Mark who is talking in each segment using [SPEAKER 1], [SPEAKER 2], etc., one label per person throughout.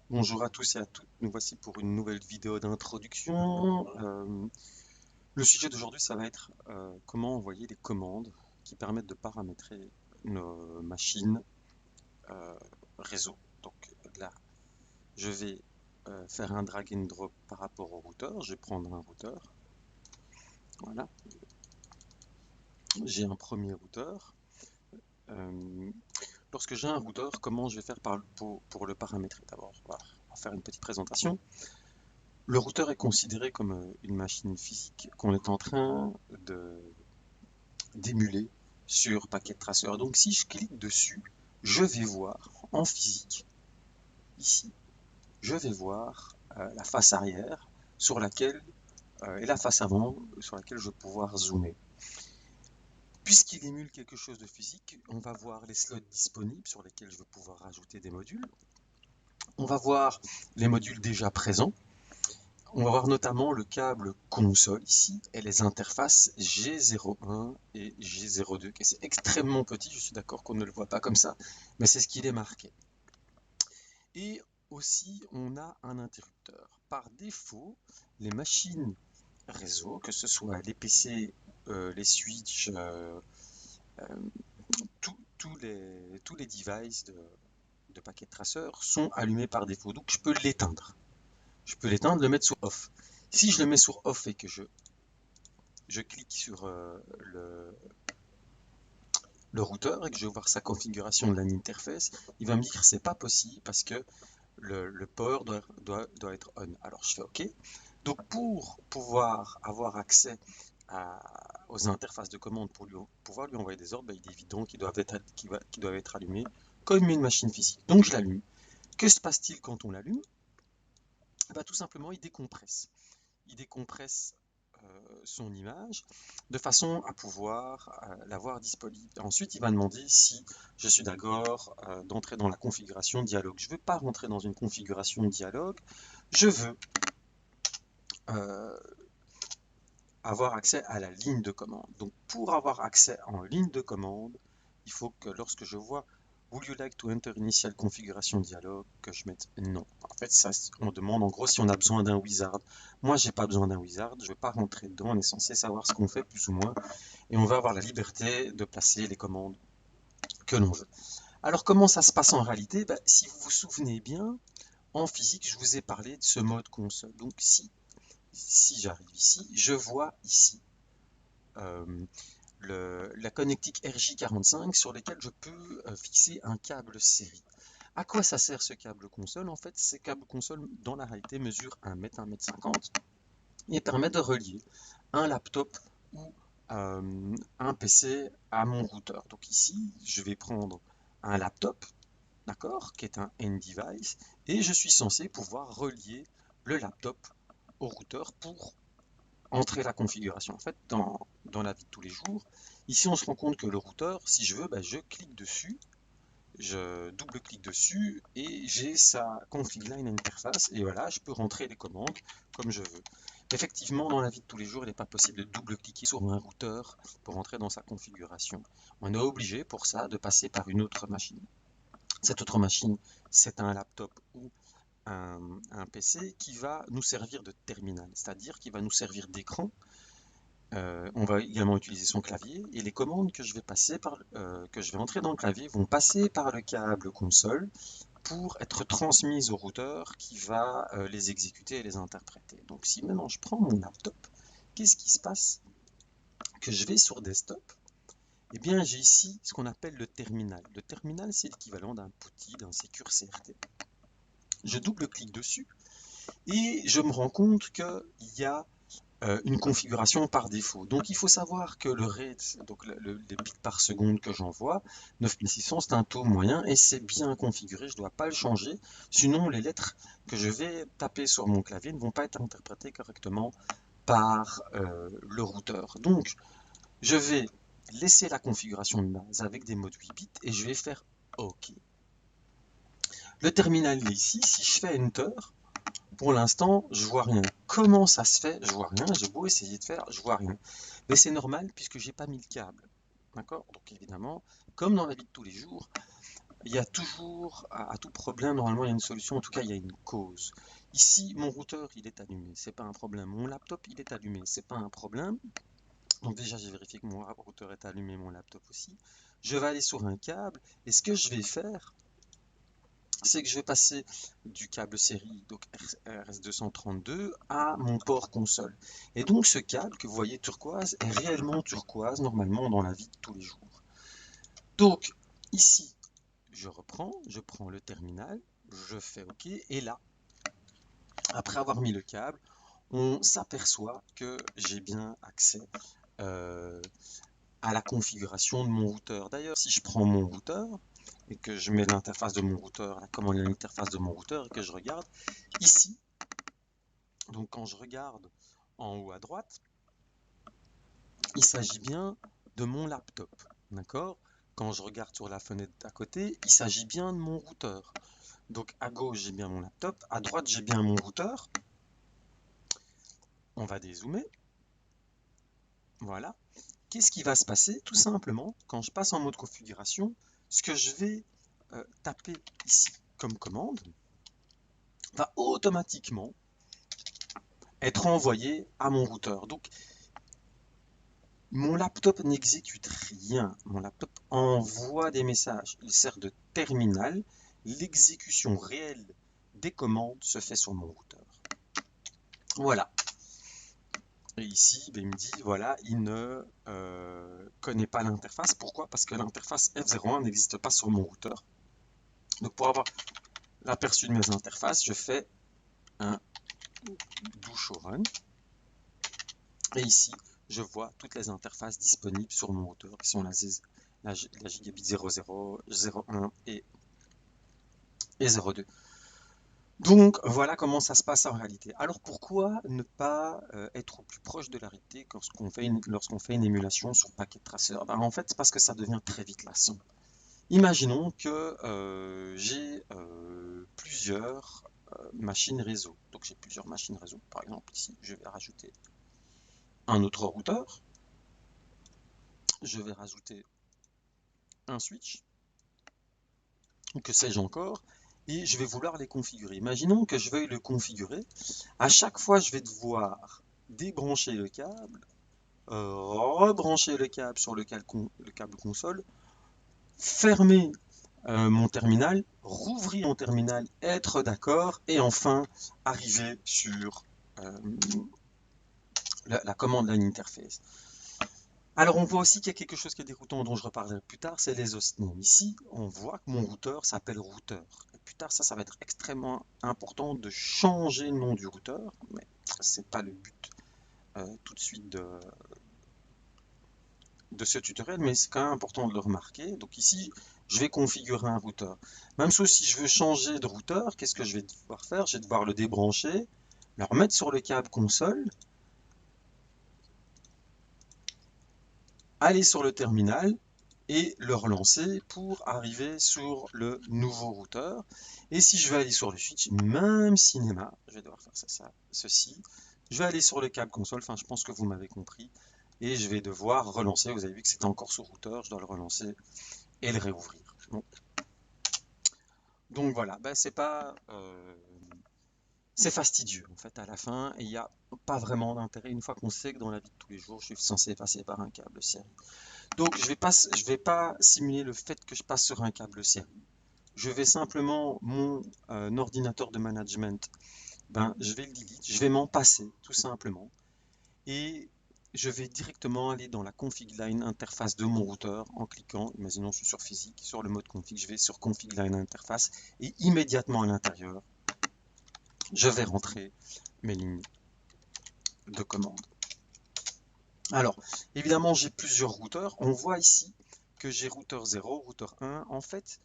[SPEAKER 1] Bonjour à tous et à toutes, nous voici pour une nouvelle vidéo d'introduction. Le sujet d'aujourd'hui, ça va être comment envoyer des commandes qui permettent de paramétrer nos machines euh, réseau. Donc là, je vais faire un drag and drop par rapport au routeur. Je vais prendre un routeur. Voilà, j'ai un premier routeur. Euh, Lorsque j'ai un routeur, comment je vais faire pour le paramétrer? D'abord, on va faire une petite présentation. Le routeur est considéré comme une machine physique qu'on est en train d'émuler sur Packet Tracer. Donc si je clique dessus, je vais voir en physique, ici, je vais voir la face arrière sur laquelle, et la face avant sur laquelle je vais pouvoir zoomer. Puisqu'il émule quelque chose de physique, on va voir les slots disponibles sur lesquels je vais pouvoir rajouter des modules. On va voir les modules déjà présents. On va voir notamment le câble console ici et les interfaces G01 et G02. C'est extrêmement petit, je suis d'accord qu'on ne le voit pas comme ça, mais c'est ce qu'il est marqué. Et aussi, on a un interrupteur. Par défaut, les machines réseau, que ce soit les PC, les switches, euh, tous les devices de Packet Tracer sont allumés par défaut. Donc je peux l'éteindre. Je peux l'éteindre, le mettre sur off. Si je le mets sur off et que je clique sur le routeur et que je vais voir sa configuration de l'interface, il va me dire que c'est pas possible parce que le power doit être on. Alors je fais OK. Donc pour pouvoir avoir accès aux interfaces de commande pour pouvoir lui envoyer des ordres, il est évident qu'ils doivent être allumés comme une machine physique. Donc je l'allume. Que se passe-t-il quand on l'allume? Tout simplement, il décompresse. Il décompresse son image de façon à pouvoir l'avoir disponible. Ensuite, il va demander si je suis d'accord d'entrer dans la configuration dialogue. Je ne veux pas rentrer dans une configuration dialogue, je veux euh, avoir accès à la ligne de commande. Donc pour avoir accès en ligne de commande, il faut que lorsque je vois Would you like to enter initial configuration dialogue, que je mette non. En fait, ça, on demande en gros si on a besoin d'un wizard. Moi, j'ai pas besoin d'un wizard, je ne vais pas rentrer dedans, on est censé savoir ce qu'on fait plus ou moins, et on va avoir la liberté de placer les commandes que l'on veut. Alors comment ça se passe en réalité? Si vous vous souvenez bien, en physique, je vous ai parlé de ce mode console. Donc si j'arrive ici, je vois ici euh, la connectique RJ45 sur lesquelles je peux fixer un câble série. À quoi ça sert ce câble console? En fait, ces câbles console, dans la réalité, mesurent 1 m, 1 m 50 et permettent de relier un laptop ou un PC à mon routeur. Donc ici, je vais prendre un laptop, d'accord, qui est un N-device, et je suis censé pouvoir relier le laptop au routeur pour entrer la configuration. En fait, dans la vie de tous les jours, ici on se rend compte que le routeur, si je veux, je clique dessus, je double-clique dessus et j'ai sa config line interface et voilà, je peux rentrer les commandes comme je veux. Effectivement, dans la vie de tous les jours, il n'est pas possible de double-cliquer sur un routeur pour entrer dans sa configuration. On est obligé pour ça de passer par une autre machine. Cette autre machine, c'est un laptop ou un PC qui va nous servir de terminal, c'est-à-dire qui va nous servir d'écran. On va également utiliser son clavier et les commandes que je vais que je vais entrer dans le clavier vont passer par le câble console pour être transmises au routeur qui va les exécuter et les interpréter. Donc si maintenant je prends mon laptop, qu'est-ce qui se passe? Que je vais sur desktop, eh bien j'ai ici ce qu'on appelle le terminal. Le terminal, c'est l'équivalent d'un PuTTY, d'un Secure CRT. Je double-clique dessus et je me rends compte qu'il y a une configuration par défaut. Donc il faut savoir que le rate, donc les bits par seconde que j'envoie, 9600, c'est un taux moyen et c'est bien configuré, je ne dois pas le changer, sinon les lettres que je vais taper sur mon clavier ne vont pas être interprétées correctement par le routeur. Donc je vais laisser la configuration de base avec des modes 8 bits et je vais faire OK. Le terminal est ici, si je fais Enter, pour l'instant, je vois rien. Comment ça se fait? Je vois rien. J'ai beau essayer de faire, je vois rien. Mais c'est normal puisque j'ai pas mis le câble. D'accord? Donc évidemment, comme dans la vie de tous les jours, il y a toujours, à tout problème, normalement, il y a une solution, en tout cas, il y a une cause. Ici, mon routeur, il est allumé, c'est pas un problème. Mon laptop, il est allumé, c'est pas un problème. Donc déjà, j'ai vérifié que mon routeur est allumé, mon laptop aussi. Je vais aller sur un câble, et ce que je vais faire, c'est que je vais passer du câble série, donc RS232, à mon port console. Et donc ce câble que vous voyez turquoise est réellement turquoise, normalement, dans la vie de tous les jours. Donc, ici, je prends le terminal, je fais OK, et là, après avoir mis le câble, on s'aperçoit que j'ai bien accès à la configuration de mon routeur. D'ailleurs, si je prends mon routeur et que je mets l'interface de mon routeur, la commande l'interface de mon routeur et que je regarde ici, donc quand je regarde en haut à droite, il s'agit bien de mon laptop, d'accord? Quand je regarde sur la fenêtre d'à côté, il s'agit bien de mon routeur. Donc à gauche, j'ai bien mon laptop, à droite, j'ai bien mon routeur. On va dézoomer. Voilà. Qu'est-ce qui va se passer? Tout simplement, quand je passe en mode configuration, ce que je vais taper ici comme commande va automatiquement être envoyé à mon routeur. Donc, mon laptop n'exécute rien. Mon laptop envoie des messages. Il sert de terminal. L'exécution réelle des commandes se fait sur mon routeur. Voilà. Et ici, ben, il me dit, voilà, il ne connaît pas l'interface. Pourquoi? Parce que l'interface F01 n'existe pas sur mon routeur. Donc pour avoir l'aperçu de mes interfaces, je fais un do show run. Et ici, je vois toutes les interfaces disponibles sur mon routeur, qui sont la gigabit 00, 01 et 02. Donc voilà comment ça se passe en réalité. Alors pourquoi ne pas être au plus proche de la réalité lorsqu'on fait une émulation sur Packet Tracer? Ben, en fait, c'est parce que ça devient très vite lassant. Imaginons que j'ai plusieurs machines réseau. Donc j'ai plusieurs machines réseau. Par exemple, ici, je vais rajouter un autre routeur. Je vais rajouter un switch. Ou que sais-je encore. Et je vais vouloir les configurer. Imaginons que je veuille le configurer. À chaque fois, je vais devoir débrancher le câble, rebrancher le câble sur le câble console, fermer mon terminal, rouvrir mon terminal, être d'accord, et enfin arriver sur la commande line interface. Alors on voit aussi qu'il y a quelque chose qui est déroutant dont je reparlerai plus tard, c'est les hostnames. Ici, on voit que mon routeur s'appelle routeur. Et plus tard, ça va être extrêmement important de changer le nom du routeur, mais c'est pas le but tout de suite de ce tutoriel, mais c'est quand même important de le remarquer. Donc ici, je vais configurer un routeur. Même chose, si je veux changer de routeur, qu'est-ce que je vais devoir faire? Je vais devoir le débrancher, le remettre sur le câble console, aller sur le terminal et le relancer pour arriver sur le nouveau routeur. Et si je veux aller sur le switch, même cinéma, je vais devoir faire ceci. Je vais aller sur le câble console, enfin je pense que vous m'avez compris, et je vais devoir relancer. Vous avez vu que c'était encore sous routeur, je dois le relancer et le réouvrir. Bon. Donc voilà, ben, c'est fastidieux en fait à la fin, et il n'y a pas vraiment d'intérêt une fois qu'on sait que dans la vie de tous les jours, je suis censé passer par un câble série. Donc je vais pas simuler le fait que je passe sur un câble série. Je vais simplement, mon ordinateur de management, ben, je vais le delete, je vais m'en passer tout simplement. Et je vais directement aller dans la config line interface de mon routeur en cliquant, imaginons je suis sur physique, sur le mode config, je vais sur config line interface et immédiatement à l'intérieur, je vais rentrer mes lignes de commande. Alors, évidemment, j'ai plusieurs routeurs. On voit ici que j'ai routeur 0, routeur 1. En fait,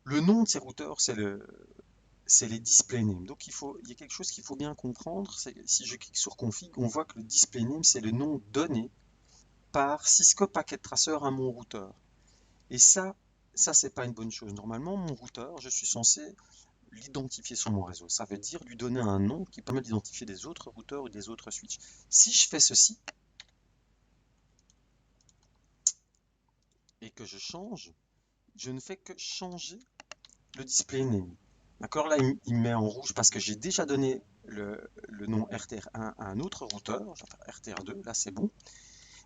[SPEAKER 1] le nom de ces routeurs, c'est les display names. Donc, il y a quelque chose qu'il faut bien comprendre. Si je clique sur config, on voit que le display name, c'est le nom donné par Cisco Packet Tracer à mon routeur. Et ça c'est pas une bonne chose. Normalement, mon routeur, je suis censé l'identifier sur mon réseau. Ça veut dire lui donner un nom qui permet d'identifier des autres routeurs ou des autres switches. Si je fais ceci et que je change, je ne fais que changer le display name. D'accord, là il me met en rouge parce que j'ai déjà donné le nom RTR1 à un autre routeur, je vais faire RTR2, là c'est bon.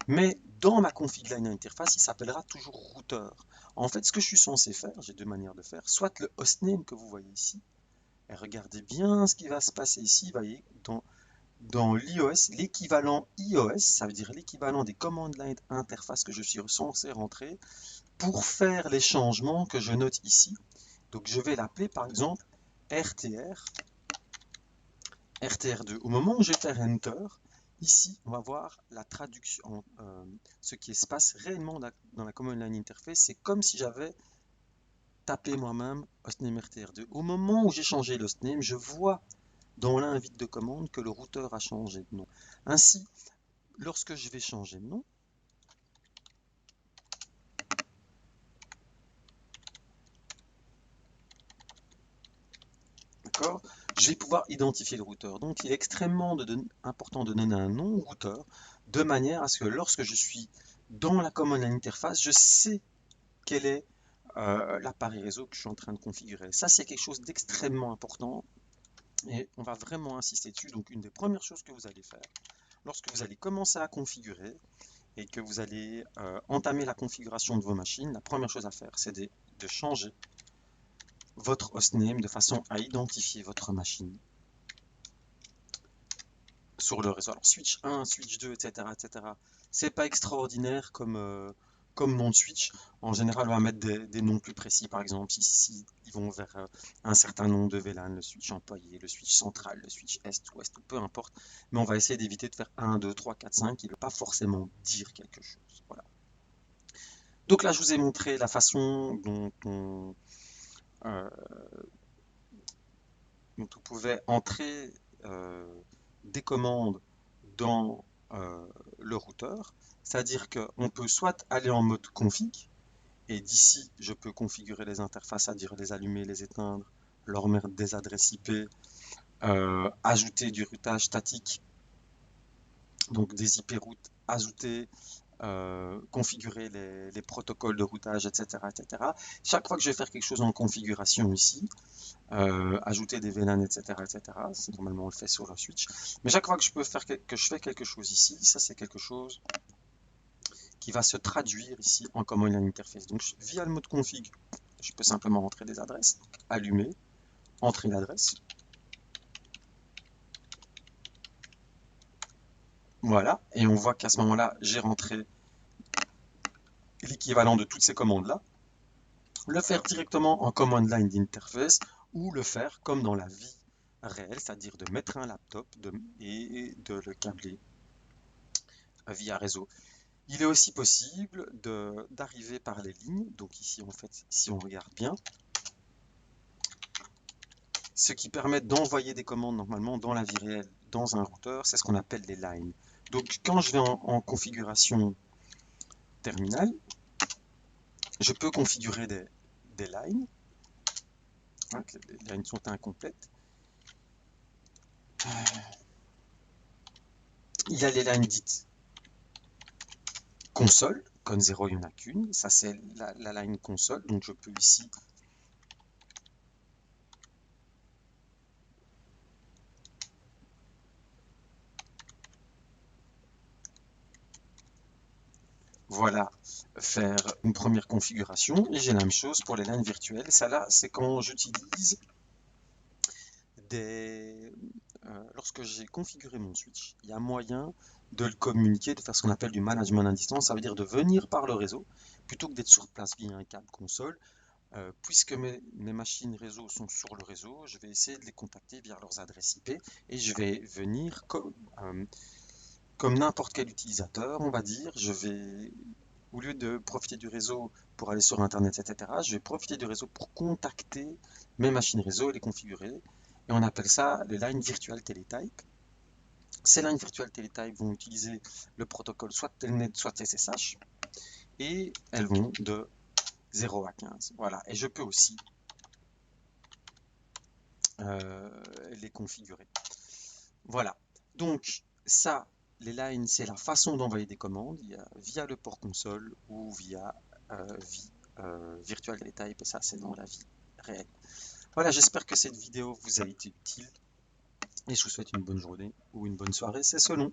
[SPEAKER 1] Mais dans ma config line interface, il s'appellera toujours routeur. En fait, ce que je suis censé faire, j'ai deux manières de faire, soit le hostname que vous voyez ici, et regardez bien ce qui va se passer ici, vous voyez, dans l'iOS, l'équivalent iOS, ça veut dire l'équivalent des command line interface que je suis censé rentrer pour faire les changements que je note ici. Donc je vais l'appeler par exemple RTR2. Au moment où je vais faire Enter, ici on va voir la traduction, ce qui se passe réellement dans la command line interface. C'est comme si j'avais tapé moi-même hostname RTR2. Au moment où j'ai changé l'hostname, je vois dans l'invite de commande que le routeur a changé de nom. Ainsi, lorsque je vais changer de nom, d'accord, je vais pouvoir identifier le routeur. Donc il est extrêmement important de donner un nom au routeur de manière à ce que lorsque je suis dans la command line interface, je sais quel est l'appareil réseau que je suis en train de configurer. Ça, c'est quelque chose d'extrêmement important et on va vraiment insister dessus. Donc une des premières choses que vous allez faire, lorsque vous allez commencer à configurer et que vous allez entamer la configuration de vos machines, la première chose à faire, c'est de changer votre hostname de façon à identifier votre machine sur le réseau. Alors switch 1, switch 2, etc. etc. C'est pas extraordinaire comme nom de switch. En général, on va mettre des noms plus précis. Par exemple, si ils vont vers un certain nom de VLAN, le switch employé, le switch central, le switch est, ouest, peu importe. Mais on va essayer d'éviter de faire 1, 2, 3, 4, 5 qui ne veut pas forcément dire quelque chose. Voilà. Donc là, je vous ai montré la façon euh, dont on pouvait entrer des commandes dans le routeur. C'est-à-dire qu'on peut soit aller en mode config, et d'ici, je peux configurer les interfaces, c'est-à-dire les allumer, les éteindre, leur mettre des adresses IP, ajouter du routage statique, donc des IP routes, ajouter configurer les protocoles de routage, etc., etc. Chaque fois que je vais faire quelque chose en configuration ici, ajouter des VLAN, etc., etc., normalement on le fait sur le switch, mais chaque fois que je fais quelque chose ici, ça c'est quelque chose qui va se traduire ici en command line interface. Donc via le mode config, je peux simplement rentrer des adresses, allumer, entrer l'adresse. Voilà, et on voit qu'à ce moment-là, j'ai rentré l'équivalent de toutes ces commandes-là. Le faire directement en command line d'interface ou le faire comme dans la vie réelle, c'est-à-dire de mettre un laptop et de le câbler via réseau. Il est aussi possible d'arriver par les lignes. Donc ici, en fait, si on regarde bien, ce qui permet d'envoyer des commandes normalement dans la vie réelle, dans un routeur, c'est ce qu'on appelle les lines. Donc quand je vais en configuration terminale, je peux configurer des lines. Les lines sont incomplètes. Il y a les lines dites console, con 0 il n'y en a qu'une, ça c'est la line console, donc je peux ici voilà, faire une première configuration et j'ai la même chose pour les lines virtuelles. Ça là, c'est quand j'utilise lorsque j'ai configuré mon switch, il y a moyen de le communiquer, de faire ce qu'on appelle du management à distance, ça veut dire de venir par le réseau plutôt que d'être sur place via un câble console. Puisque mes machines réseau sont sur le réseau, je vais essayer de les contacter via leurs adresses IP et je vais venir comme n'importe quel utilisateur, on va dire, au lieu de profiter du réseau pour aller sur Internet, etc., je vais profiter du réseau pour contacter mes machines réseau et les configurer. Et on appelle ça les lines virtual teletype. Ces lines virtual teletype vont utiliser le protocole soit Telnet, soit SSH, et elles vont de 0 à 15. Voilà, et je peux aussi les configurer. Voilà, donc ça, les lines, c'est la façon d'envoyer des commandes via le port console ou via Virtual Type, et ça c'est dans la vie réelle. Voilà, j'espère que cette vidéo vous a été utile et je vous souhaite une bonne journée ou une bonne soirée, c'est selon.